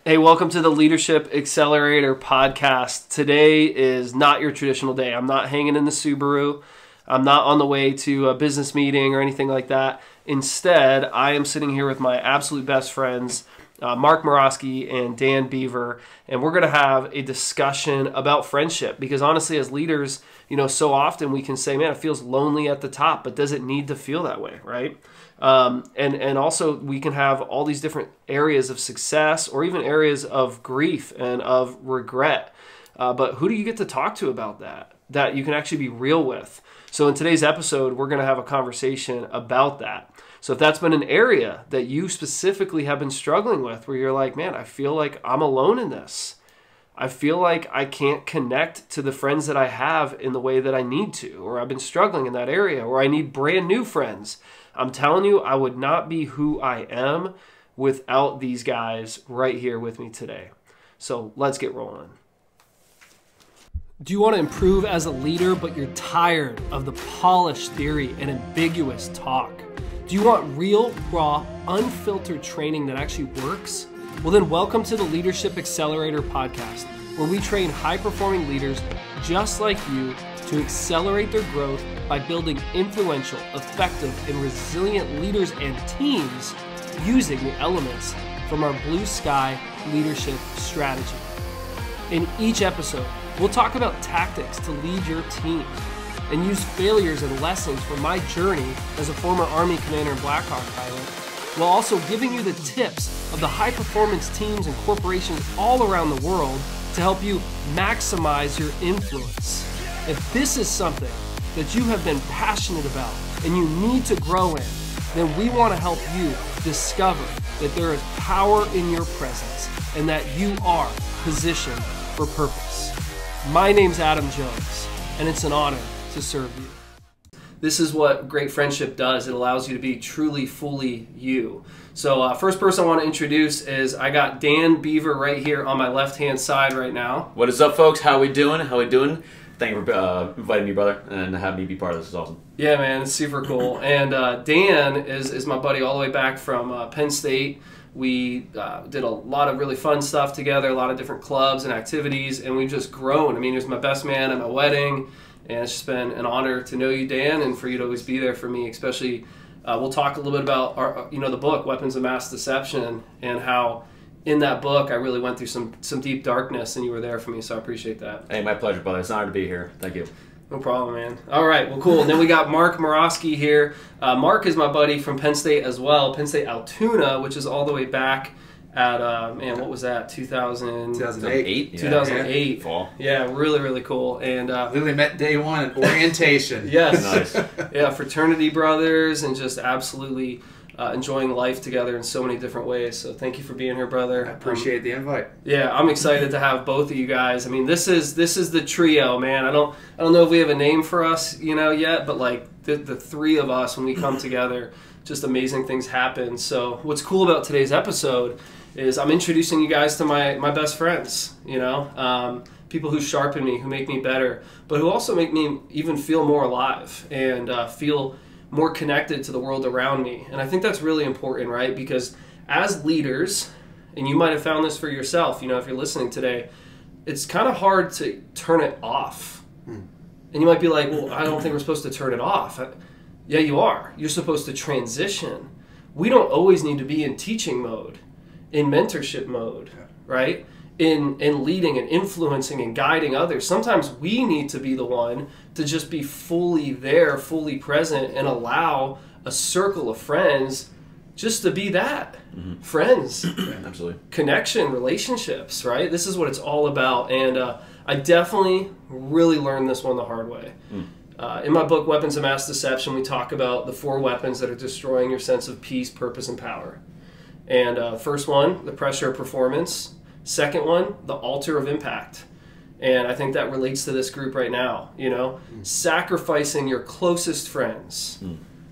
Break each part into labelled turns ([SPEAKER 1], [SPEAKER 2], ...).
[SPEAKER 1] Hey, welcome to the Leadership Accelerator podcast. Today is not your traditional day. I'm not hanging in the Subaru. I'm not on the way to a business meeting or anything like that. Instead, I am sitting here with my absolute best friends, Marc Murawsky and Dan Beaver, and we're going to have a discussion about friendship. Because honestly, as leaders, so often we can say, man, it feels lonely at the top, but does it need to feel that way, right? And also we can have all these different areas of success or even areas of grief and of regret. But who do you get to talk to about that you can actually be real with? So in today's episode, we're going to have a conversation about that. So if that's been an area that you specifically have been struggling with, where you're like, man, I feel like I'm alone in this. I feel like I can't connect to the friends that I have in the way that I need to, or I've been struggling in that area, or I need brand new friends. I'm telling you, I would not be who I am without these guys right here with me today. So let's get rolling. Do you want to improve as a leader, but you're tired of the polished theory and ambiguous talk? Do you want real, raw, unfiltered training that actually works? Well, then welcome to the Leadership Accelerator podcast, where we train high-performing leaders just like you to accelerate their growth by building influential, effective, and resilient leaders and teams using the elements from our blue sky leadership strategy. In each episode, we'll talk about tactics to lead your team and use failures and lessons from my journey as a former Army commander and Black Hawk pilot, while also giving you the tips of the high-performance teams and corporations all around the world to help you maximize your influence. If this is something that you have been passionate about and you need to grow in, then we want to help you discover that there is power in your presence and that you are positioned for purpose. My name's Adam Jones, and it's an honor to serve you. This is what great friendship does. It allows you to be truly, fully you. So first person I want to introduce is I got Dan Beaver right here on my left-hand side right now.
[SPEAKER 2] What is up, folks? How we doing? Thank you for inviting me, brother, and having me be part of this. Is awesome.
[SPEAKER 1] Yeah, man, it's super cool. And Dan is my buddy all the way back from Penn State. We did a lot of really fun stuff together, a lot of different clubs and activities, and we've just grown. I mean, he was my best man at my wedding, and it's just been an honor to know you, Dan, and for you to always be there for me, especially we'll talk a little bit about our, the book, Weapons of Mass Deception, and how in that book I really went through some deep darkness, and you were there for me, so I appreciate that.
[SPEAKER 2] Hey, my pleasure, brother. It's an honor to be here. Thank you.
[SPEAKER 1] No problem, man. All right, well, cool. And then we got Marc Murawsky here. Marc is my buddy from Penn State as well, Penn State Altoona, which is all the way back at, what was that, 2008? 2008.
[SPEAKER 2] Yeah. Fall.
[SPEAKER 1] Yeah, really, really cool. And
[SPEAKER 3] literally met day one at orientation.
[SPEAKER 1] Yes.
[SPEAKER 2] Nice.
[SPEAKER 1] Yeah, fraternity brothers and just absolutely enjoying life together in so many different ways. So thank you for being here, brother.
[SPEAKER 3] I appreciate the invite.
[SPEAKER 1] Yeah, I'm excited to have both of you guys. I mean, this is the trio, man. I don't know if we have a name for us, yet, but like the three of us, when we come together, just amazing things happen. So what's cool about today's episode is I'm introducing you guys to my best friends, people who sharpen me, who make me better, but who also make me even feel more alive and feel more connected to the world around me. And I think that's really important, right? Because as leaders, and you might have found this for yourself, if you're listening today, it's kind of hard to turn it off. And you might be like, well, I don't think we're supposed to turn it off. Yeah, you are. You're supposed to transition. We don't always need to be in teaching mode, in mentorship mode, right? In leading and influencing and guiding others. Sometimes we need to be the one to just be fully there, fully present, and allow a circle of friends just to be that. Mm-hmm. Friends.
[SPEAKER 2] Yeah, absolutely.
[SPEAKER 1] Connection, relationships, right? This is what it's all about. And I definitely really learned this one the hard way. In my book, Weapons of Mass Deception, we talk about the 4 weapons that are destroying your sense of peace, purpose, and power. And first one, the pressure of performance. Second one, the altar of impact. And I think that relates to this group right now, sacrificing your closest friends,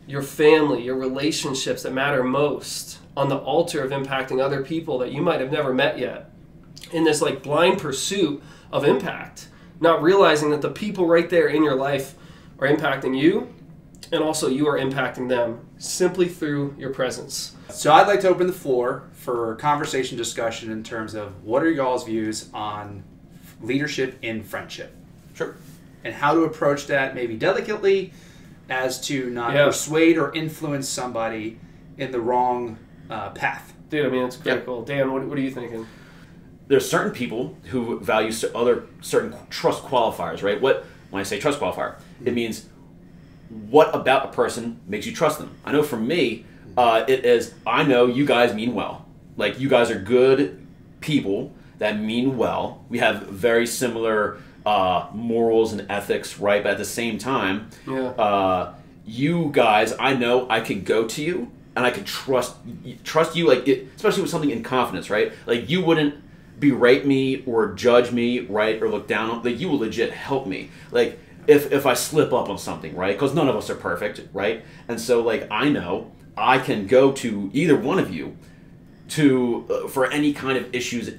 [SPEAKER 1] your family, your relationships that matter most on the altar of impacting other people that you might have never met yet. In this like blind pursuit of impact, not realizing that the people right there in your life are impacting you And also, you are impacting them simply through your presence.
[SPEAKER 3] So I'd like to open the floor for conversation discussion in terms of what are y'all's views on leadership in friendship?
[SPEAKER 2] Sure.
[SPEAKER 3] And how to approach that maybe delicately as to not persuade or influence somebody in the wrong path.
[SPEAKER 1] Dude, I mean, it's critical. Dan, what are you thinking?
[SPEAKER 2] There's certain people who value certain trust qualifiers, right? When I say trust qualifier, it means what about a person makes you trust them. I know for me, it is, I know you guys mean well. Like, you guys are good people that mean well. We have very similar morals and ethics, right? But at the same time, you guys, I know I can go to you and I can trust you, like, especially with something in confidence, right? Like, you wouldn't berate me or judge me, right? Or look down on, like, you will legit help me. Like, if I slip up on something, right? Because none of us are perfect, right? And so, like, I know I can go to either one of you for any kind of issues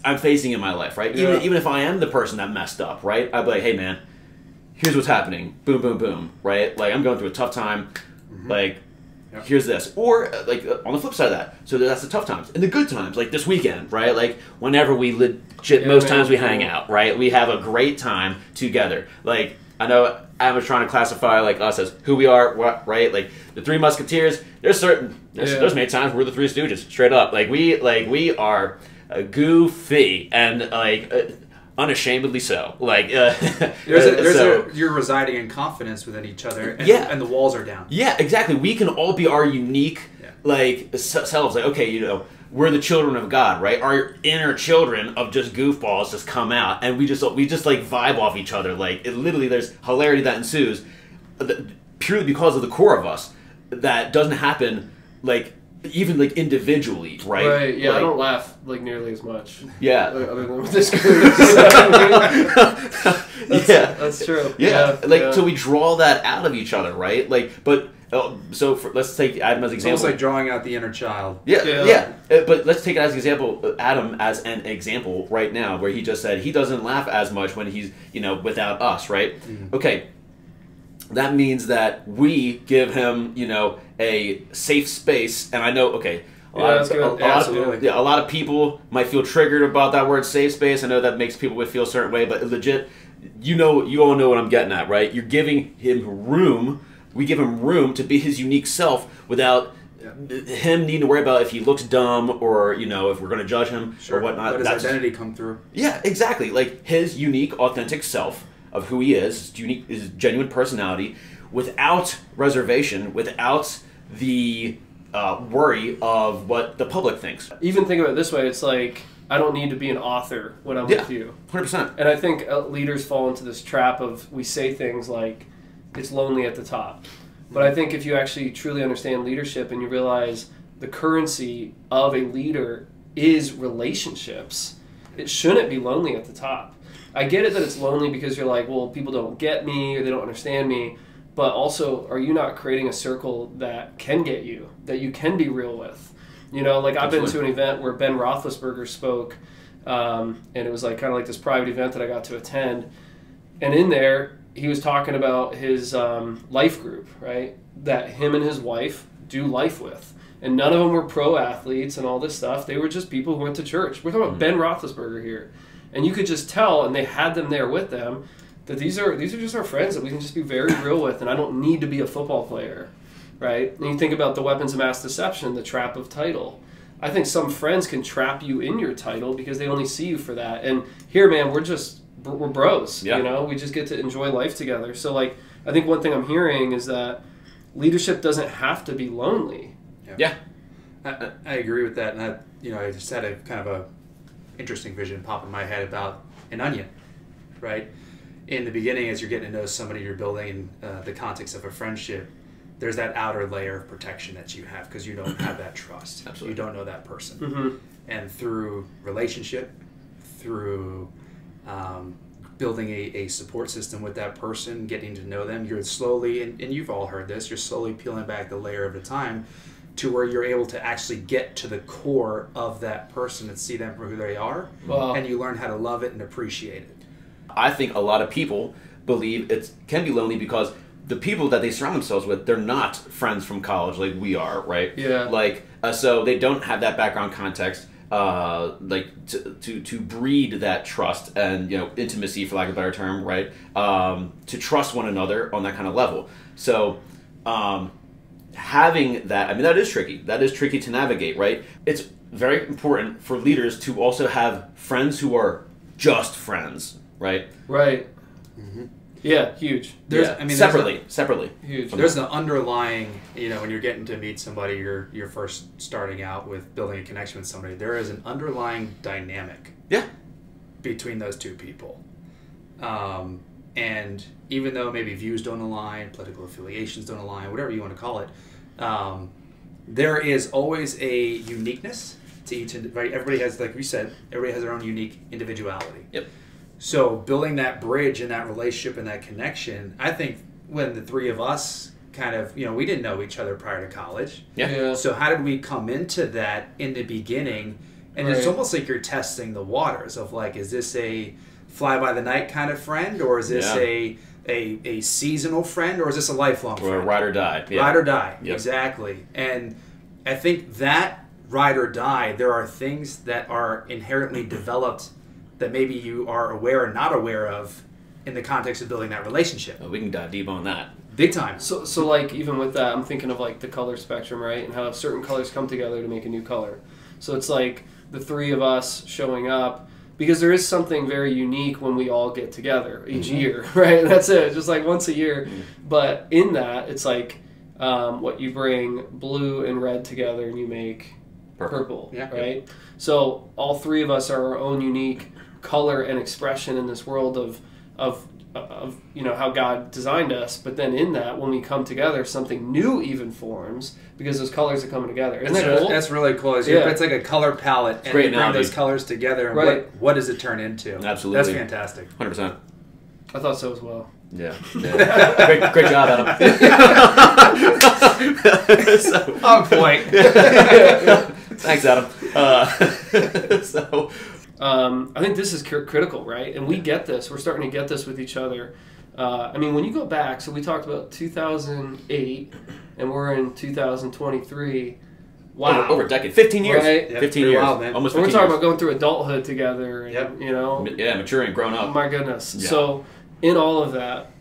[SPEAKER 2] I'm facing in my life, right? Even if I am the person that messed up, right? I'd be like, hey, man, here's what's happening. Boom, boom, boom, right? Like, I'm going through a tough time. Like, here's this. Or, like, on the flip side of that, so that's the tough times. And the good times, like this weekend, right? Like, whenever we most times we hang out, right? We have a great time together. Like, I know I was trying to classify, like, us as who we are, right? Like, the Three Musketeers, there's many times we're the Three Stooges, straight up. Like, we are goofy and, like, unashamedly so. Like,
[SPEAKER 3] you're residing in confidence within each other, and the walls are down.
[SPEAKER 2] Yeah, exactly. We can all be our unique, like, selves. Like, okay, you know, we're the children of God, right? Our inner children of just goofballs just come out, and we just like vibe off each other. Like, literally, there's hilarity that ensues purely because of the core of us. That doesn't happen, like, even, like, individually, right?
[SPEAKER 1] Right, yeah,
[SPEAKER 2] like,
[SPEAKER 1] I don't laugh, like, nearly as much.
[SPEAKER 2] Yeah.
[SPEAKER 1] Other than with this group. That's true.
[SPEAKER 2] Yeah. So we draw that out of each other, right? Like, but, let's take Adam as an example.
[SPEAKER 3] It's almost like drawing out the inner child.
[SPEAKER 2] Yeah. But let's take it as an example, Adam as an example right now, where he just said he doesn't laugh as much when he's, without us, right? Mm-hmm. Okay. That means that we give him, a safe space, and I know, okay, a lot of people might feel triggered about that word safe space. I know that makes people feel a certain way, but legit, you all know what I'm getting at, right? You're giving him room. We give him room to be his unique self without him needing to worry about if he looks dumb or, if we're going to judge him or whatnot.
[SPEAKER 3] Let his identity come through.
[SPEAKER 2] Yeah, exactly. Like, his unique, authentic self of who he is, his genuine personality, without reservation, without the worry of what the public thinks.
[SPEAKER 1] Even think about it this way, it's like, I don't need to be an author when I'm with you.
[SPEAKER 2] 100%.
[SPEAKER 1] And I think leaders fall into this trap of, we say things like, it's lonely at the top. But I think if you actually truly understand leadership and you realize the currency of a leader is relationships, it shouldn't be lonely at the top. I get it that it's lonely because you're like, well, people don't get me or they don't understand me. But also, are you not creating a circle that can get you, that you can be real with? Like, I've been to an event where Ben Roethlisberger spoke, and it was like kind of like this private event that I got to attend. And in there, he was talking about his life group, right, that him and his wife do life with. And none of them were pro athletes and all this stuff. They were just people who went to church. We're talking about Ben Roethlisberger here. And you could just tell, and they had them there with them, that these are just our friends that we can just be very real with, and I don't need to be a football player, right? And you think about the weapons of mass deception, the trap of title. I think some friends can trap you in your title because they only see you for that. And here, man, we're bros, We just get to enjoy life together. So, like, I think one thing I'm hearing is that leadership doesn't have to be lonely.
[SPEAKER 2] Yeah.
[SPEAKER 3] I agree with that, and I just had a kind of a interesting vision pop in my head about an onion, right? In the beginning, as you're getting to know somebody you're building in the context of a friendship, there's that outer layer of protection that you have because you don't have that trust.
[SPEAKER 2] Absolutely.
[SPEAKER 3] You don't know that person.
[SPEAKER 1] Mm-hmm.
[SPEAKER 3] And through relationship, through building a support system with that person, getting to know them, you're slowly, and you've all heard this, you're slowly peeling back the layer at a time to where you're able to actually get to the core of that person and see them for who they are.
[SPEAKER 1] Wow.
[SPEAKER 3] And you learn how to love it and appreciate it.
[SPEAKER 2] I think a lot of people believe it can be lonely because the people that they surround themselves with, they're not friends from college like we are, right?
[SPEAKER 1] Yeah.
[SPEAKER 2] Like, so they don't have that background context, like to breed that trust and, you know, intimacy, for lack of a better term, right? To trust one another on that kind of level. So, having that, I mean, that is tricky. That is tricky to navigate, right? It's very important for leaders to also have friends who are just friends, right?
[SPEAKER 1] Right.
[SPEAKER 3] Mm-hmm.
[SPEAKER 1] Yeah, huge.
[SPEAKER 2] I mean, separately.
[SPEAKER 1] Huge.
[SPEAKER 3] There's an underlying, you know, when you're getting to meet somebody, you're first starting out with building a connection with somebody, there is an underlying dynamic between those two people. And even though maybe views don't align, political affiliations don't align, whatever you want to call it, there is always a uniqueness to each, right? Everybody has, like we said, everybody has their own unique individuality.
[SPEAKER 2] Yep.
[SPEAKER 3] So building that bridge and that relationship and that connection, I think when the three of us kind of, you know, we didn't know each other prior to college.
[SPEAKER 1] Yeah.
[SPEAKER 3] So how did we come into that in the beginning? And it's almost like you're testing the waters of like, is this a fly-by-the-night kind of friend, or is this a seasonal friend, or is this a lifelong friend?
[SPEAKER 2] Or a ride or die. Yeah.
[SPEAKER 3] Ride or die,
[SPEAKER 2] Yep.
[SPEAKER 3] Exactly. And I think that ride or die, there are things that are inherently developed that maybe you are aware or not aware of in the context of building that relationship.
[SPEAKER 2] Oh, we can dive deep on that.
[SPEAKER 3] Big time.
[SPEAKER 1] So like, even with that, I'm thinking of like the color spectrum, right? And how certain colors come together to make a new color. So it's like the three of us showing up, because there is something very unique when we all get together each year, right? That's it, just like once a year. But in that, it's like what you bring blue and red together and you make purple, right? So all three of us are our own unique color and expression in this world of you know, how God designed us. But then in that, when we come together, something new even forms because those colors are coming together. Isn't that cool?
[SPEAKER 3] That's really cool. It's like a color palette, and
[SPEAKER 2] great
[SPEAKER 3] you bring
[SPEAKER 2] analogy.
[SPEAKER 3] those colors together, and what does it turn into?
[SPEAKER 2] Absolutely.
[SPEAKER 3] That's fantastic.
[SPEAKER 2] 100%.
[SPEAKER 1] I thought so as well.
[SPEAKER 2] Yeah. Great job, Adam.
[SPEAKER 3] On point.
[SPEAKER 2] Thanks, Adam.
[SPEAKER 1] I think this is critical, right? And we get this. We're starting to get this with each other. I mean, when you go back, so we talked about 2008, and we're in 2023. Wow.
[SPEAKER 2] Over a decade. 15 years.
[SPEAKER 1] Right?
[SPEAKER 3] Yep,
[SPEAKER 2] 15 years.
[SPEAKER 3] wild, man.
[SPEAKER 2] Almost
[SPEAKER 1] And
[SPEAKER 2] 15
[SPEAKER 1] we're talking
[SPEAKER 2] years.
[SPEAKER 1] about going through adulthood together, and, you know.
[SPEAKER 2] Yeah, maturing, growing
[SPEAKER 1] Oh
[SPEAKER 2] up.
[SPEAKER 1] my goodness.
[SPEAKER 2] Yeah.
[SPEAKER 1] So in all of that,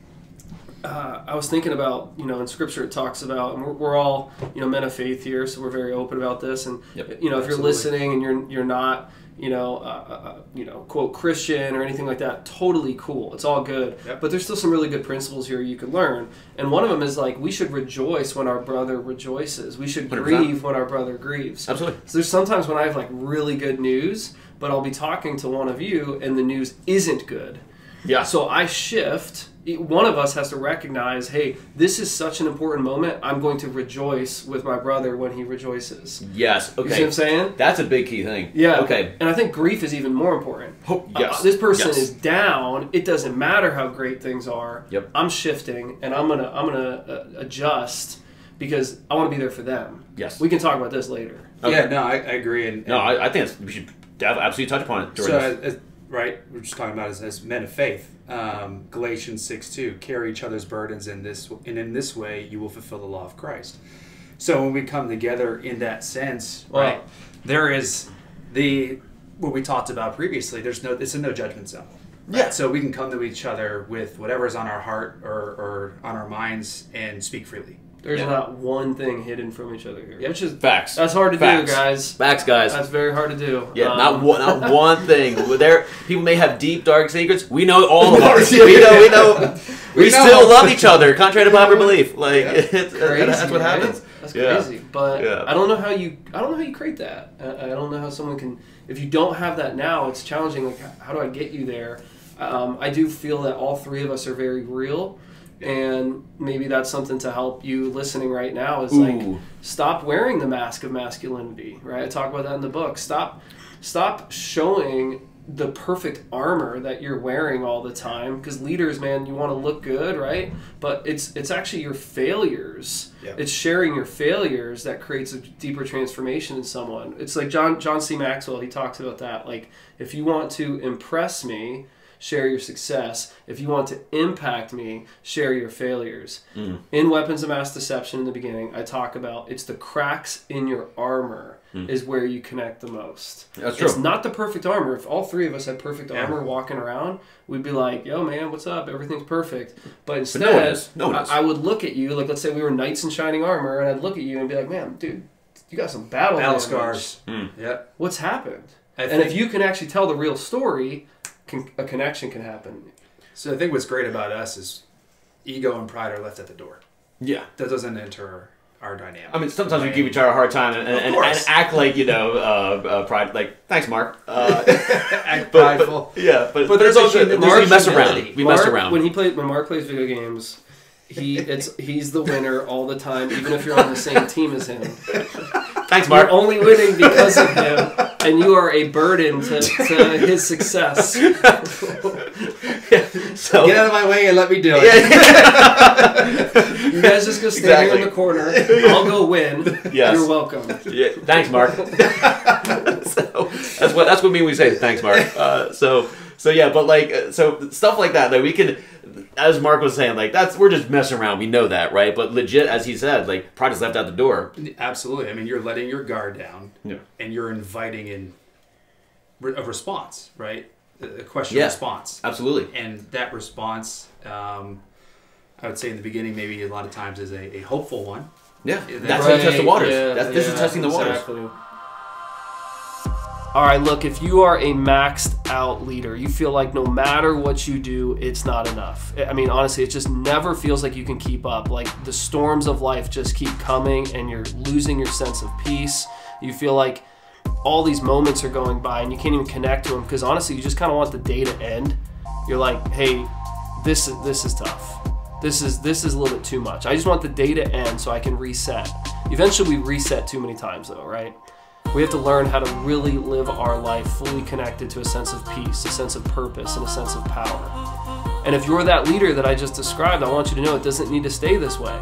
[SPEAKER 1] I was thinking about, you know, in Scripture it talks about, and we're all, you know, men of faith here, so we're very open about this. And you know, if you're listening and you're not, you know, quote Christian or anything like that, totally cool. It's all good.
[SPEAKER 3] Yep.
[SPEAKER 1] But there's still some really good principles here you can learn. And one of them is like, we should rejoice when our brother rejoices. We should
[SPEAKER 2] 100%.
[SPEAKER 1] grieve when our brother grieves.
[SPEAKER 2] Absolutely.
[SPEAKER 1] So there's sometimes when I have like really good news, but I'll be talking to one of you and the news isn't good.
[SPEAKER 2] Yeah.
[SPEAKER 1] So I shift. One of us has to recognize, hey, this is such an important moment. I'm going to rejoice with my brother when he rejoices.
[SPEAKER 2] Yes. Okay.
[SPEAKER 1] You see what I'm saying?
[SPEAKER 2] That's a big key thing.
[SPEAKER 1] Yeah.
[SPEAKER 2] Okay.
[SPEAKER 1] And I think grief is even more important.
[SPEAKER 2] Oh, yes.
[SPEAKER 1] This person
[SPEAKER 2] Yes.
[SPEAKER 1] is down. It doesn't matter how great things are.
[SPEAKER 2] Yep.
[SPEAKER 1] I'm shifting, and I'm gonna adjust because I want to be there for them.
[SPEAKER 2] Yes.
[SPEAKER 1] We can talk about this later.
[SPEAKER 2] Okay.
[SPEAKER 3] Yeah, no, I agree. And
[SPEAKER 2] I think we should absolutely touch upon it during this.
[SPEAKER 3] Right, we're just talking about as men of faith. Galatians 6:2, carry each other's burdens in this way you will fulfill the law of Christ. So when we come together in that sense, right, there is what we talked about previously. It's a no judgment zone. Right?
[SPEAKER 2] Yeah.
[SPEAKER 3] So we can come to each other with whatever's on our heart or on our minds and speak freely.
[SPEAKER 1] There's not one thing hidden from each other here, which is
[SPEAKER 2] Facts.
[SPEAKER 1] That's hard to do, guys.
[SPEAKER 2] Facts, guys.
[SPEAKER 1] That's very hard to do.
[SPEAKER 2] Yeah, not one thing. People may have deep, dark secrets. We know all of ours. We know. We still love each other, contrary to popular belief. Like
[SPEAKER 1] Crazy,
[SPEAKER 2] that's what
[SPEAKER 1] right?
[SPEAKER 2] happens.
[SPEAKER 1] That's crazy. But
[SPEAKER 2] Yeah.
[SPEAKER 1] I don't know how you create that. I don't know how someone can. If you don't have that now, it's challenging. Like, how do I get you there? I do feel that all three of us are very real. And maybe that's something to help you listening right now is like, stop wearing the mask of masculinity, right? I talk about that in the book. Stop showing the perfect armor that you're wearing all the time, because leaders, man, you want to look good, right? But it's actually your failures.
[SPEAKER 3] Yeah.
[SPEAKER 1] It's sharing your failures that creates a deeper transformation in someone. It's like John C. Maxwell, he talks about that. Like, if you want to impress me, share your success. If you want to impact me, share your failures. In Weapons of Mass Deception in the beginning, I talk about it's the cracks in your armor is where you connect the most.
[SPEAKER 2] That's true.
[SPEAKER 1] It's not the perfect armor. If all three of us had perfect armor walking around, we'd be like, yo, man, what's up? Everything's perfect. But instead,
[SPEAKER 2] no one is. No one is.
[SPEAKER 1] I would look at you, like let's say we were knights in shining armor, and I'd look at you and be like, man, dude, you got some battle
[SPEAKER 3] scars.
[SPEAKER 1] Yep. What's happened? And if you can actually tell the real story, a connection can happen.
[SPEAKER 3] So I think what's great about us is ego and pride are left at the door.
[SPEAKER 2] Yeah.
[SPEAKER 3] That doesn't enter our dynamic.
[SPEAKER 2] I mean, sometimes we give each other a hard time and act like, pride. Like, thanks, Mark.
[SPEAKER 3] Act prideful.
[SPEAKER 2] But there's also we mess around. We mess around.
[SPEAKER 1] When Mark plays video games, he's the winner all the time, even if you're on the same team as him.
[SPEAKER 2] Thanks, Mark.
[SPEAKER 1] You're only winning because of him, and you are a burden to his success.
[SPEAKER 3] So get out of my way and let me do it.
[SPEAKER 1] You guys just go stand here in the corner. I'll go win.
[SPEAKER 2] Yes.
[SPEAKER 1] You're welcome.
[SPEAKER 2] Yeah. Thanks, Mark. So that's what we say. Thanks, Mark. So stuff like that. Like we can, as Mark was saying, like we're just messing around. We know that, right? But legit, as he said, like pride is left out the door.
[SPEAKER 3] Absolutely. I mean, you're letting your guard down, and you're inviting in a response, right? A question response.
[SPEAKER 2] Absolutely.
[SPEAKER 3] And that response, I would say in the beginning, maybe a lot of times is a hopeful one.
[SPEAKER 2] Yeah, that's how you test the waters.
[SPEAKER 1] Yeah,
[SPEAKER 2] this is testing the waters.
[SPEAKER 1] All right, look, if you are a maxed out leader, you feel like no matter what you do, it's not enough. I mean, honestly, it just never feels like you can keep up. Like the storms of life just keep coming and you're losing your sense of peace. You feel like all these moments are going by and you can't even connect to them because honestly, you just kind of want the day to end. You're like, hey, this is tough. This is a little bit too much. I just want the day to end so I can reset. Eventually, we reset too many times though, right? We have to learn how to really live our life fully connected to a sense of peace, a sense of purpose, and a sense of power. And if you're that leader that I just described, I want you to know it doesn't need to stay this way,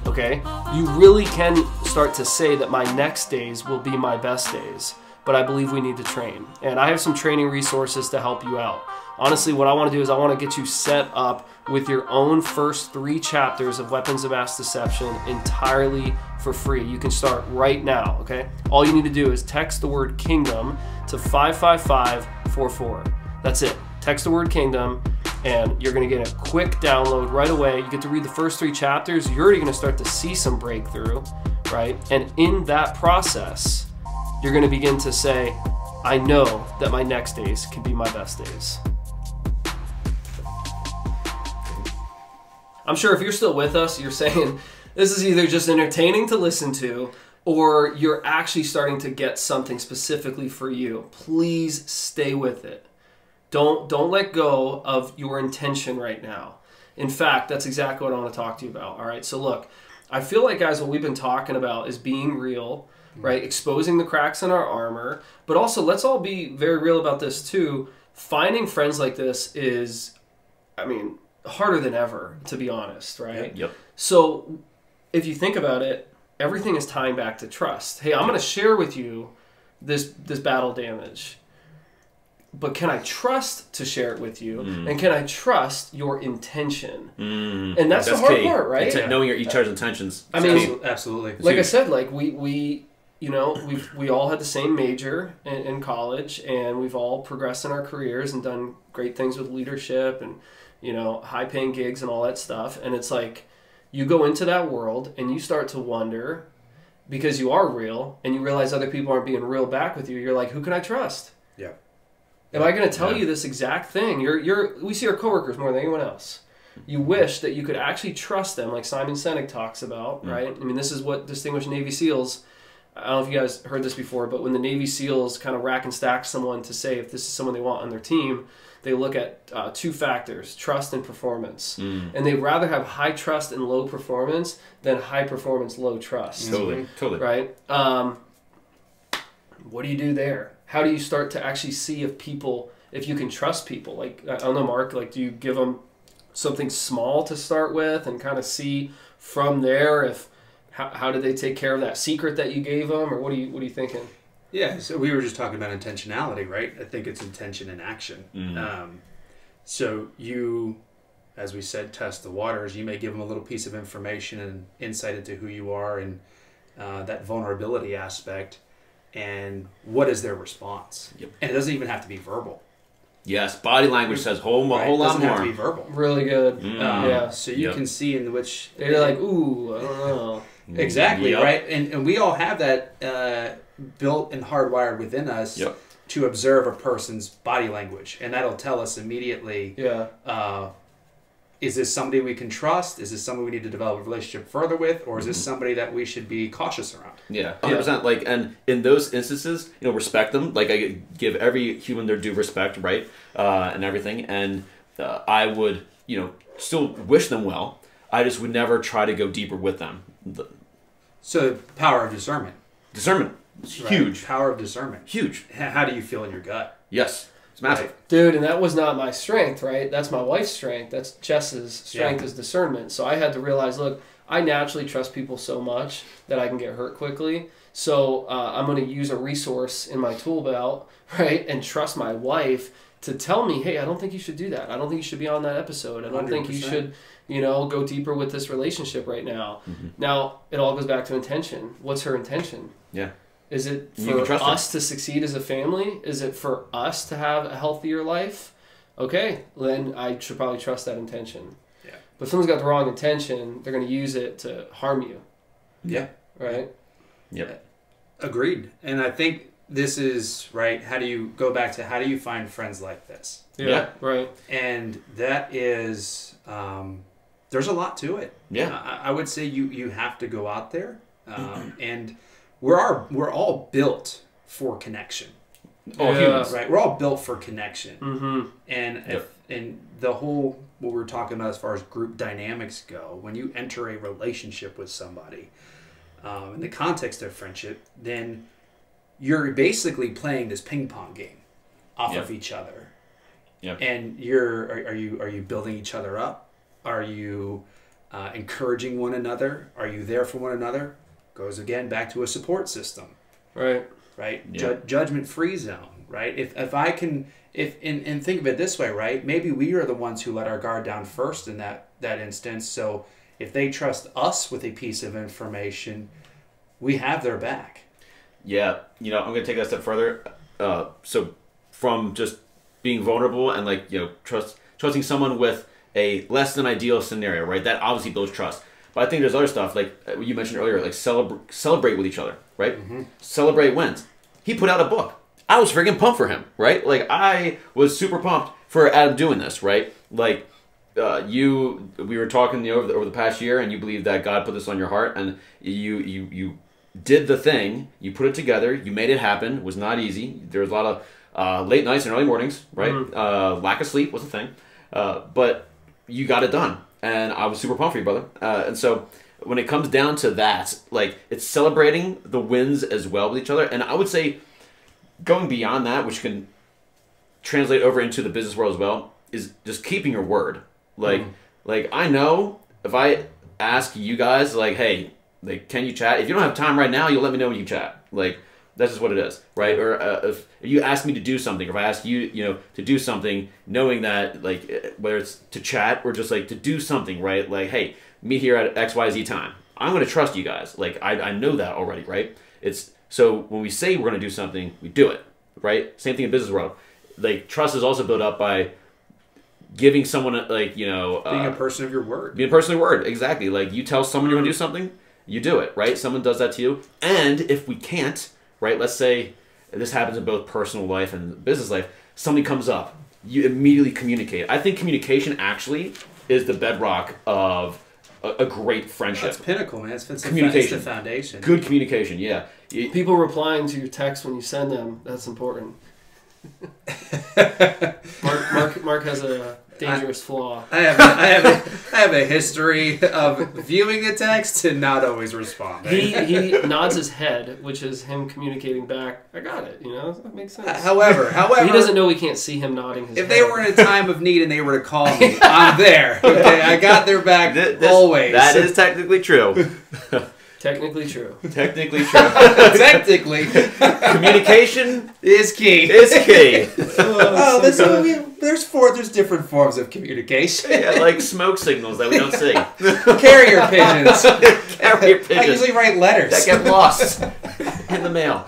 [SPEAKER 1] okay? You really can start to say that my next days will be my best days, but I believe we need to train. And I have some training resources to help you out. Honestly, what I want to do is I want to get you set up with your own first 3 chapters of Weapons of Mass Deception entirely for free. You can start right now, okay? All you need to do is text the word kingdom to 55544. That's it. Text the word kingdom and you're going to get a quick download right away. You get to read the first 3 chapters. You're already going to start to see some breakthrough, right? And in that process, you're going to begin to say, I know that my next days can be my best days. I'm sure if you're still with us, you're saying this is either just entertaining to listen to or you're actually starting to get something specifically for you. Please stay with it. Don't let go of your intention right now. In fact, that's exactly what I want to talk to you about. All right, so look, I feel like, guys, what we've been talking about is being real, right? Exposing the cracks in our armor, but also let's all be very real about this too. Finding friends like this is, I mean, harder than ever, to be honest, right?
[SPEAKER 2] Yep.
[SPEAKER 1] So if you think about it, everything is tying back to trust. Hey, I'm going to share with you this battle damage, but can I trust to share it with you? And can I trust your intention? And that's the hard part, right?
[SPEAKER 2] Knowing each other's intentions.
[SPEAKER 1] I mean,
[SPEAKER 3] absolutely.
[SPEAKER 1] Like I said, like we all had the same major in college, and we've all progressed in our careers and done great things with leadership and high-paying gigs and all that stuff. And it's like you go into that world and you start to wonder, because you are real and you realize other people aren't being real back with you. You're like, who can I trust?
[SPEAKER 3] Yeah.
[SPEAKER 1] Am I going to tell you this exact thing? We see our coworkers more than anyone else. You wish that you could actually trust them, like Simon Sinek talks about, right? I mean, this is what distinguished Navy SEALs. I don't know if you guys heard this before, but when the Navy SEALs kind of rack and stack someone to say if this is someone they want on their team, they look at 2 factors, trust and performance. And they'd rather have high trust and low performance than high performance, low trust.
[SPEAKER 2] Totally.
[SPEAKER 1] Right? What do you do there? How do you start to actually see if you can trust people? Like, I don't know, Mark, like, do you give them something small to start with and kind of see from there how did they take care of that secret that you gave them, or what are you thinking?
[SPEAKER 3] Yeah, so we were just talking about intentionality, right? I think it's intention and action. So you, as we said, test the waters. You may give them a little piece of information and insight into who you are and that vulnerability aspect. And what is their response?
[SPEAKER 2] Yep.
[SPEAKER 3] And it doesn't even have to be verbal.
[SPEAKER 2] Yes, body language says whole lot
[SPEAKER 3] It doesn't
[SPEAKER 2] more.
[SPEAKER 3] have to be verbal.
[SPEAKER 1] Really good. Yeah.
[SPEAKER 3] So you can see in which...
[SPEAKER 1] They're like, ooh, I don't know.
[SPEAKER 3] Exactly,
[SPEAKER 2] Yep.
[SPEAKER 3] right? And we all have that built and hardwired within us
[SPEAKER 2] Yep.
[SPEAKER 3] to observe a person's body language. And that'll tell us immediately, is this somebody we can trust? Is this somebody we need to develop a relationship further with? Or is this somebody that we should be cautious around?
[SPEAKER 2] Yeah, 100%. Like, and in those instances, respect them. Like, I give every human their due respect, right? And everything. And I would, still wish them well. I just would never try to go deeper with them.
[SPEAKER 3] So, power of discernment.
[SPEAKER 2] Discernment. It's
[SPEAKER 3] Right?
[SPEAKER 2] huge.
[SPEAKER 3] Power of discernment.
[SPEAKER 2] Huge.
[SPEAKER 3] How do you feel in your gut?
[SPEAKER 2] Yes. It's massive.
[SPEAKER 3] Right.
[SPEAKER 1] Dude, and that was not my strength, right? That's my wife's strength. That's Jess's strength is discernment. So I had to realize, look, I naturally trust people so much that I can get hurt quickly. So I'm going to use a resource in my tool belt, right? And trust my wife to tell me, hey, I don't think you should do that. I don't think you should be on that episode. I don't think you should, go deeper with this relationship right now. Mm-hmm. Now, it all goes back to intention. What's her intention?
[SPEAKER 2] Yeah.
[SPEAKER 1] Is it for us to succeed as a family? Is it for us to have a healthier life? Okay, then I should probably trust that intention.
[SPEAKER 3] Yeah.
[SPEAKER 1] But if someone's got the wrong intention, they're going to use it to harm you.
[SPEAKER 3] Yeah.
[SPEAKER 1] Right?
[SPEAKER 2] Yep.
[SPEAKER 3] Agreed. And I think this is, right, how do you find friends like this?
[SPEAKER 1] Yeah. Right.
[SPEAKER 3] And that is, there's a lot to it.
[SPEAKER 2] Yeah.
[SPEAKER 3] I would say you have to go out there and... We're all built for connection.
[SPEAKER 2] All humans,
[SPEAKER 3] right? We're all built for connection.
[SPEAKER 1] Mm-hmm.
[SPEAKER 3] And and the whole what we're talking about as far as group dynamics go, when you enter a relationship with somebody, in the context of friendship, then you're basically playing this ping pong game off of each other.
[SPEAKER 2] Yep.
[SPEAKER 3] And are you building each other up? Are you encouraging one another? Are you there for one another? Goes again back to a support system,
[SPEAKER 1] right?
[SPEAKER 2] Yeah.
[SPEAKER 3] Judgment-free zone, right? If I can, and think of it this way, right? Maybe we are the ones who let our guard down first in that instance. So if they trust us with a piece of information, we have their back.
[SPEAKER 2] Yeah, I'm going to take that a step further. So from just being vulnerable and trusting someone with a less than ideal scenario, right? That obviously builds trust. But I think there's other stuff, like what you mentioned earlier, like celebrate with each other, right? Mm-hmm. Celebrate wins. He put out a book. I was freaking pumped for him, right? Like, I was super pumped for Adam doing this, right? Like, we were talking over the past year, and you believe that God put this on your heart, and you did the thing, you put it together, you made it happen. It was not easy. There was a lot of late nights and early mornings, right? Mm-hmm. Lack of sleep was a thing. But you got it done. And I was super pumped for you, brother. And so when it comes down to that, like, it's celebrating the wins as well with each other. And I would say going beyond that, which can translate over into the business world as well, is just keeping your word. Like, I know if I ask you guys, like, hey, like, can you chat? If you don't have time right now, you'll let me know when you can chat. Like, that's just what it is, right? Or if you ask me to do something, or if I ask you, to do something, knowing that, like, whether it's to chat or just, like, to do something, right? Like, hey, meet here at XYZ time. I'm going to trust you guys. Like, I know that already, right? So when we say we're going to do something, we do it, right? Same thing in business world. Like, trust is also built up by giving someone, like, being
[SPEAKER 3] a person of your word.
[SPEAKER 2] Being a person of your word, exactly. Like, you tell someone you're going to do something, you do it, right? Someone does that to you. And if we can't, right? Let's say this happens in both personal life and business life. Something comes up. You immediately communicate. I think communication actually is the bedrock of a great friendship.
[SPEAKER 3] That's pinnacle, man. It's
[SPEAKER 2] communication.
[SPEAKER 3] It's the foundation.
[SPEAKER 2] Good communication, yeah.
[SPEAKER 1] People replying to your text when you send them, that's important. Mark has a dangerous flaw.
[SPEAKER 3] I have a history of viewing a text and not always responding.
[SPEAKER 1] He nods his head, which is him communicating back. I got it. That makes sense.
[SPEAKER 3] However,
[SPEAKER 1] he doesn't know we can't see him nodding his head.
[SPEAKER 3] If they were in a time of need and they were to call me, I'm there. Okay, I got their back always.
[SPEAKER 2] That is technically true.
[SPEAKER 1] Technically true.
[SPEAKER 2] Technically.
[SPEAKER 3] Communication
[SPEAKER 2] is key.
[SPEAKER 3] this there's different forms of communication.
[SPEAKER 2] Yeah, like smoke signals that we don't see.
[SPEAKER 3] Carrier pigeons.
[SPEAKER 2] Carrier pigeons.
[SPEAKER 3] I usually write letters
[SPEAKER 2] that get lost in the mail.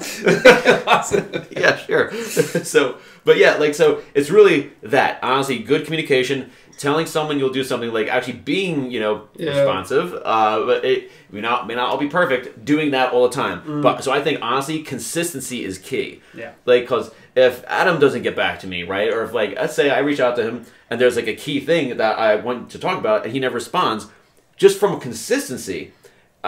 [SPEAKER 2] Yeah, sure. So, but yeah, like, so it's really that. Honestly, good communication, telling someone you'll do something, like actually being, responsive. But it may not all be perfect. Doing that all the time. But so I think honestly, consistency is key.
[SPEAKER 3] Yeah.
[SPEAKER 2] Like, because if Adam doesn't get back to me, right, or if like let's say I reach out to him and there's like a key thing that I want to talk about and he never responds, just from consistency.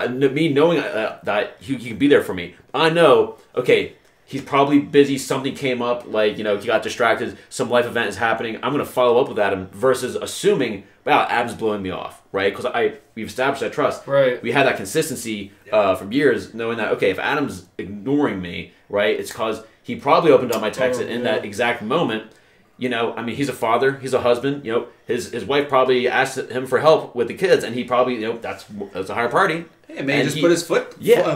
[SPEAKER 2] Me knowing that he can be there for me, I know, okay, he's probably busy, something came up, like, he got distracted, some life event is happening, I'm going to follow up with Adam, versus assuming, wow, Adam's blowing me off, right? Because we've established that trust.
[SPEAKER 1] Right.
[SPEAKER 2] We had that consistency from years, knowing that, okay, if Adam's ignoring me, right, it's because he probably opened up my text in that exact moment. He's a father, he's a husband, his wife probably asked him for help with the kids, and he probably, that's a higher priority.
[SPEAKER 3] Yeah, maybe just put his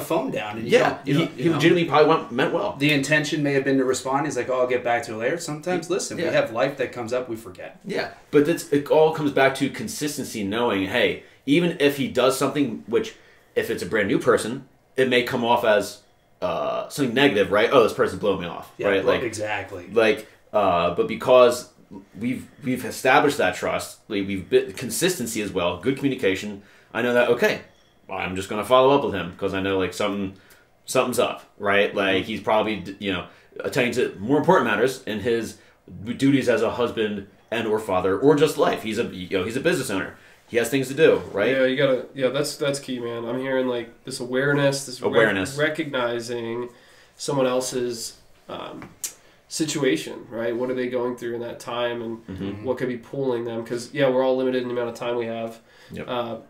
[SPEAKER 3] phone down. And
[SPEAKER 2] he legitimately probably meant well.
[SPEAKER 3] The intention may have been to respond. He's like, I'll get back to it later. Sometimes, listen, we have life that comes up, we forget.
[SPEAKER 2] Yeah, but it all comes back to consistency, knowing, hey, even if he does something, which, if it's a brand new person, it may come off as something negative, right? Oh, this person's blowing me off, right?
[SPEAKER 3] Like, exactly.
[SPEAKER 2] But because we've established that trust, we've consistency as well, good communication. I know that, okay, I'm just going to follow up with him because I know like something's up, right? Like he's probably attending to more important matters in his duties as a husband and or father or just life. He's a business owner. He has things to do, right?
[SPEAKER 1] Yeah, you gotta. Yeah, that's key, man. I'm hearing like this awareness, recognizing someone else's situation, right? What are they going through in that time, and what could be pulling them? Because we're all limited in the amount of time we have.
[SPEAKER 2] Yep.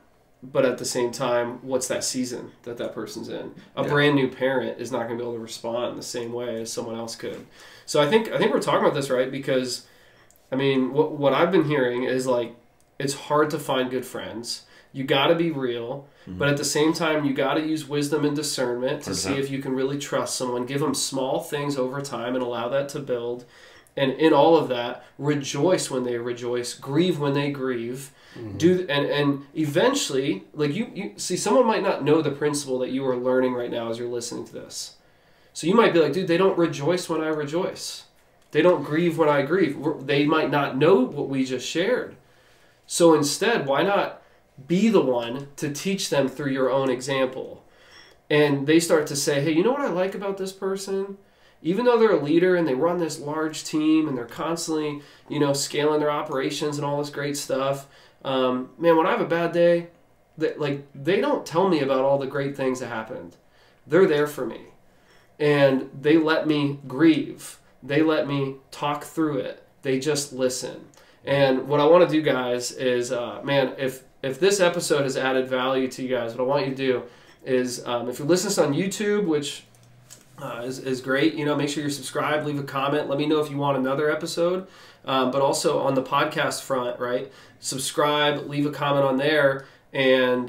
[SPEAKER 1] But at the same time, what's that season that person's in? A brand new parent is not going to be able to respond the same way as someone else could. So I think we're talking about this, right? Because what I've been hearing is like it's hard to find good friends. You got to be real, but at the same time, you got to use wisdom and discernment to
[SPEAKER 2] 100%.
[SPEAKER 1] see if you can really trust someone. Give them small things over time and allow that to build. And in all of that, rejoice when they rejoice, grieve when they grieve. And eventually, like you see, someone might not know the principle that you are learning right now as you're listening to this. So you might be like, dude, they don't rejoice when I rejoice. They don't grieve when I grieve. They might not know what we just shared. So instead, why not be the one to teach them through your own example? And they start to say, hey, you know what I like about this person? Even though they're a leader and they run this large team and they're constantly, scaling their operations and all this great stuff, man, when I have a bad day, they don't tell me about all the great things that happened. They're there for me. And they let me grieve. They let me talk through it. They just listen. And what I want to do, guys, is, if this episode has added value to you guys, what I want you to do is, if you listen to this on YouTube, which is great, make sure you're subscribed, leave a comment, let me know if you want another episode. But also on the podcast front, right? Subscribe, leave a comment on there. And,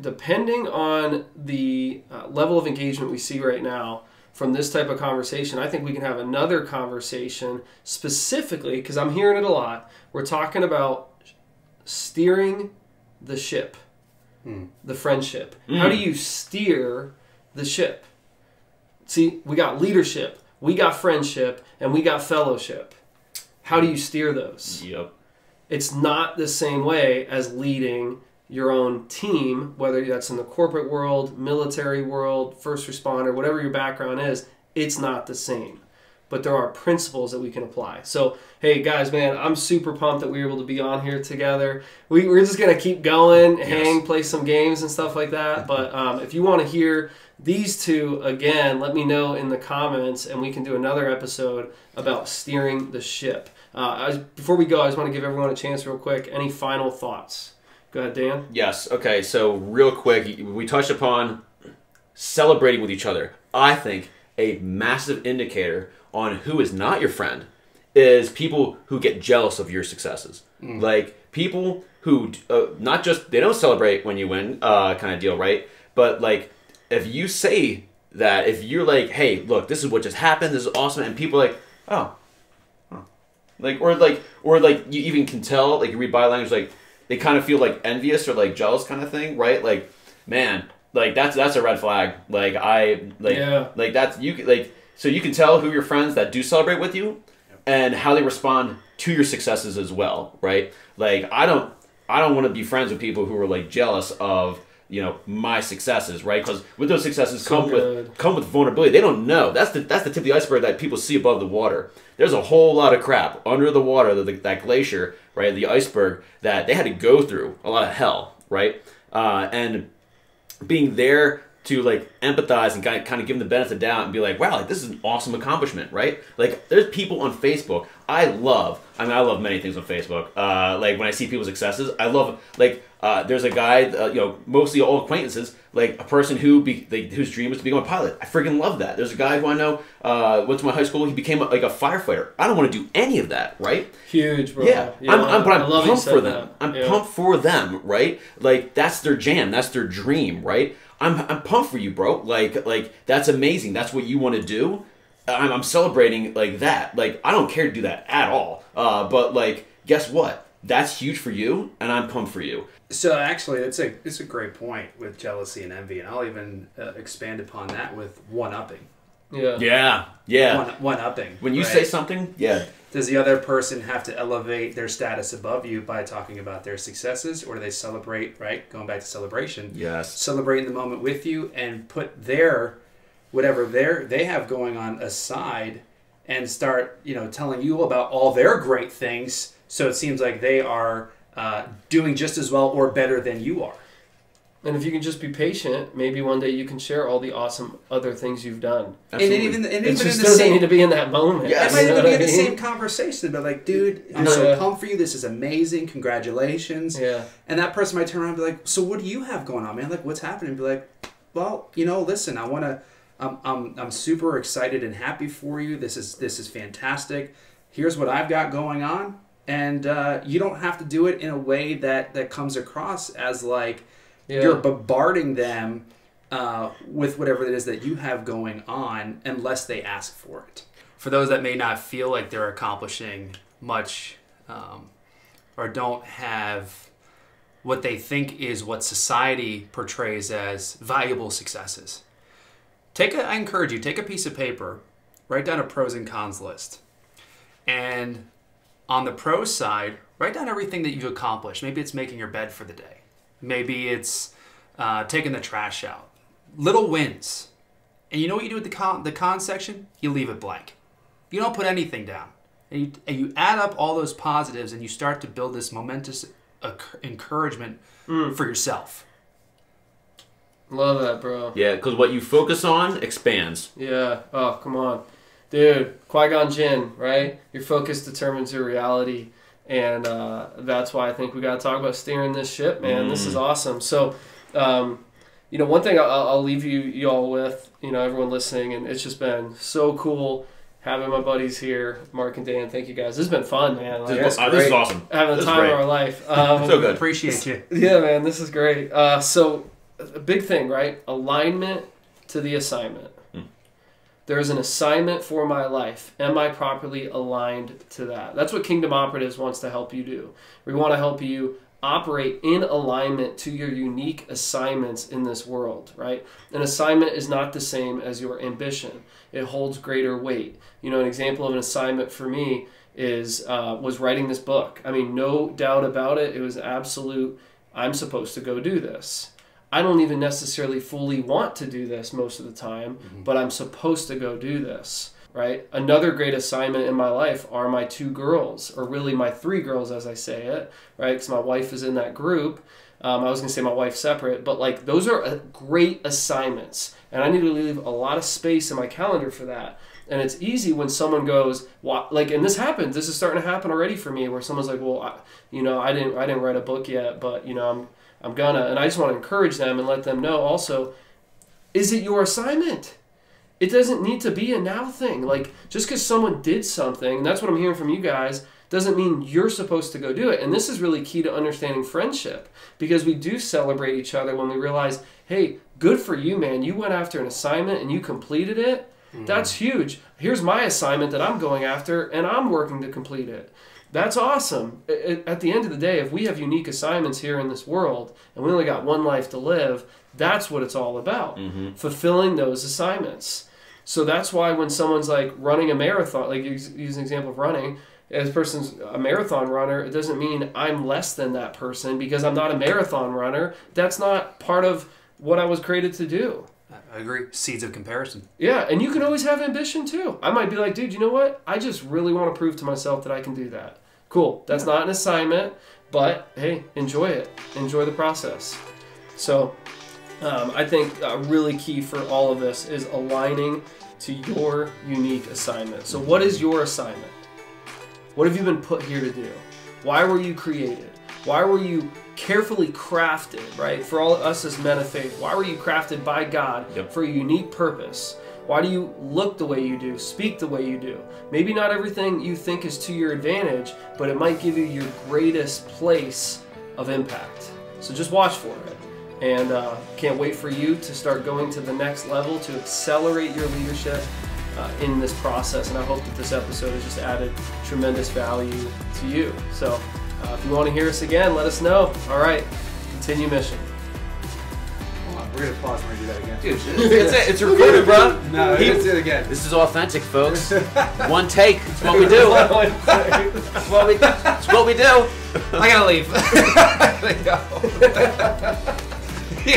[SPEAKER 1] depending on the level of engagement we see right now from this type of conversation, I think we can have another conversation specifically, because I'm hearing it a lot. We're talking about steering the ship, the friendship. How do you steer the ship? See, we got leadership, we got friendship, and we got fellowship. How do you steer those?
[SPEAKER 2] Yep.
[SPEAKER 1] It's not the same way as leading your own team, whether that's in the corporate world, military world, first responder, whatever your background is. It's not the same. But there are principles that we can apply. So, hey, guys, man, I'm super pumped that we were able to be on here together. We're just going to keep going, hang, play some games and stuff like that. But if you want to hear these two again, let me know in the comments, and we can do another episode about steering the ship. Before we go, I just want to give everyone a chance real quick. Any final thoughts? Go ahead, Dan.
[SPEAKER 2] Yes. Okay, so real quick, we touched upon celebrating with each other. I think a massive indicator on who is not your friend is people who get jealous of your successes. Like people who not just, they don't celebrate when you win kind of deal, right? But like if you say that, if you're like, hey, look, this is what just happened, this is awesome, and people are like, oh, Or you even can tell, like, you read body language, like, they kind of feel, like, envious or, like, jealous kind of thing, right? Like, man, like, that's a red flag. Like, like, that's, so you can tell who your friends that do celebrate with you and how they respond to your successes as well, right? Like, I don't want to be friends with people who are, like, jealous of, you know, my successes, right? Because with those successes come with vulnerability. They don't know. That's the tip of the iceberg that people see above the water. There's a whole lot of crap under the water, that glacier, right, the iceberg, that they had to go through a lot of hell, right? And being there to, like, empathize and kind of give them the benefit of the doubt and be like, wow, like, this is an awesome accomplishment, right? Like, there's people on Facebook I love many things on Facebook. Like, when I see people's successes, I love, like, there's a guy, you know, mostly all acquaintances, like a person whose dream was to become a pilot. I freaking love that. There's a guy who I know went to my high school. He became like a firefighter. I don't want to do any of that, right?
[SPEAKER 1] Huge, bro.
[SPEAKER 2] Yeah, I'm pumped for them.
[SPEAKER 1] That.
[SPEAKER 2] I'm pumped for them, right? Like, that's their jam. That's their dream, right? I'm pumped for you, bro. Like that's amazing. That's what you want to do. I'm celebrating like that. Like, I don't care to do that at all. But like, guess what? That's huge for you, and I'm pumped for you.
[SPEAKER 3] So actually, it's a great point with jealousy and envy, and I'll even expand upon that with one-upping.
[SPEAKER 2] Yeah.
[SPEAKER 3] One-upping.
[SPEAKER 2] When you
[SPEAKER 3] right?
[SPEAKER 2] say something, yeah.
[SPEAKER 3] Does the other person have to elevate their status above you by talking about their successes, or do they celebrate, right? Going back to celebration.
[SPEAKER 2] Yes.
[SPEAKER 3] Celebrating the moment with you and put their, whatever they have going on aside and start, you know, telling you about all their great things, so it seems like they are doing just as well or better than you are.
[SPEAKER 1] And if you can just be patient, maybe one day you can share all the awesome other things you've done.
[SPEAKER 2] Absolutely.
[SPEAKER 3] And
[SPEAKER 1] it just doesn't need to be in that moment.
[SPEAKER 3] Yes. It might even be in the same conversation, but like, dude, I'm so pumped for you. This is amazing. Congratulations.
[SPEAKER 1] Yeah.
[SPEAKER 3] And that person might turn around and be like, so what do you have going on, man? Like, what's happening? And be like, well, you know, listen, I'm super excited and happy for you. This is fantastic. Here's what I've got going on. And you don't have to do it in a way that comes across as like, you're bombarding them with whatever it is that you have going on unless they ask for it. For those that may not feel like they're accomplishing much or don't have what they think is what society portrays as valuable successes, I encourage you, take a piece of paper, write down a pros and cons list. And on the pros side, write down everything that you've accomplished. Maybe it's making your bed for the day. Maybe it's taking the trash out. Little wins. And you know what you do with the con section? You leave it blank. You don't put anything down. And you add up all those positives and you start to build this momentous encouragement for yourself.
[SPEAKER 1] Love that, bro.
[SPEAKER 2] Yeah, because what you focus on expands.
[SPEAKER 1] Yeah. Oh, come on. Dude, Qui-Gon Jinn, right? Your focus determines your reality. And that's why I think we got to talk about steering this ship, man. This is awesome. So, you know, one thing I'll leave you all with, you know, everyone listening, and it's just been so cool having my buddies here, Mark and Dan. Thank you guys. This has been fun, man. Like,
[SPEAKER 2] this is awesome.
[SPEAKER 1] Having the time of our life.
[SPEAKER 2] So good.
[SPEAKER 3] Appreciate you.
[SPEAKER 1] Yeah, man. This is great. So, a big thing, right? Alignment to the assignment. There is an assignment for my life. Am I properly aligned to that? That's what Kingdom Operatives wants to help you do. We want to help you operate in alignment to your unique assignments in this world, right? An assignment is not the same as your ambition. It holds greater weight. You know, an example of an assignment for me was writing this book. I mean, no doubt about it. It was absolute, I'm supposed to go do this. I don't even necessarily fully want to do this most of the time, but I'm supposed to go do this, right? Another great assignment in my life are my 2 girls, or really my 3 girls as I say it, right? Because my wife is in that group. I was going to say my wife separate, but like those are great assignments. And I need to leave a lot of space in my calendar for that. And it's easy when someone goes, like, and this happens. This is starting to happen already for me, where someone's like, well, I didn't write a book yet, but, you know, I'm gonna, and I just want to encourage them and let them know also, is it your assignment? It doesn't need to be a now thing. Like, just because someone did something, and that's what I'm hearing from you guys, doesn't mean you're supposed to go do it. And this is really key to understanding friendship, because we do celebrate each other when we realize, hey, good for you, man. You went after an assignment and you completed it. That's huge. here's my assignment that I'm going after, and I'm working to complete it. That's awesome. At the end of the day, if we have unique assignments here in this world, and we only got one life to live, that's what it's all about, fulfilling those assignments. So that's why when someone's like running a marathon, like use an example of running, as a person's a marathon runner, it doesn't mean I'm less than that person because I'm not a marathon runner. That's not part of what I was created to do.
[SPEAKER 3] I agree. Seeds of comparison.
[SPEAKER 1] Yeah, and you can always have ambition too. I might be like, dude, you know what? I just really want to prove to myself that I can do that. Cool. That's not an assignment, but hey, enjoy it. Enjoy the process. So I think really key for all of this is aligning to your unique assignment. So what is your assignment? What have you been put here to do? Why were you created? Why were you carefully crafted, right? For all of us as men of faith, why were you crafted by God for a unique purpose? Why do you look the way you do, speak the way you do? Maybe not everything you think is to your advantage, but it might give you your greatest place of impact. So just watch for it. And can't wait for you to start going to the next level to accelerate your leadership in this process. And I hope that this episode has just added tremendous value to you. So if you want to hear us again, let us know. All right, continue mission.
[SPEAKER 3] Hold on, we're going to pause when we do that again.
[SPEAKER 2] Dude, it's it. It's recorded, bro.
[SPEAKER 3] No, let's do it again.
[SPEAKER 2] This is authentic, folks. One take. It's what we do. It's what we do.
[SPEAKER 3] I gotta leave.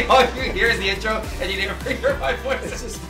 [SPEAKER 3] All you hear is the intro, and you never hear my voice. It's just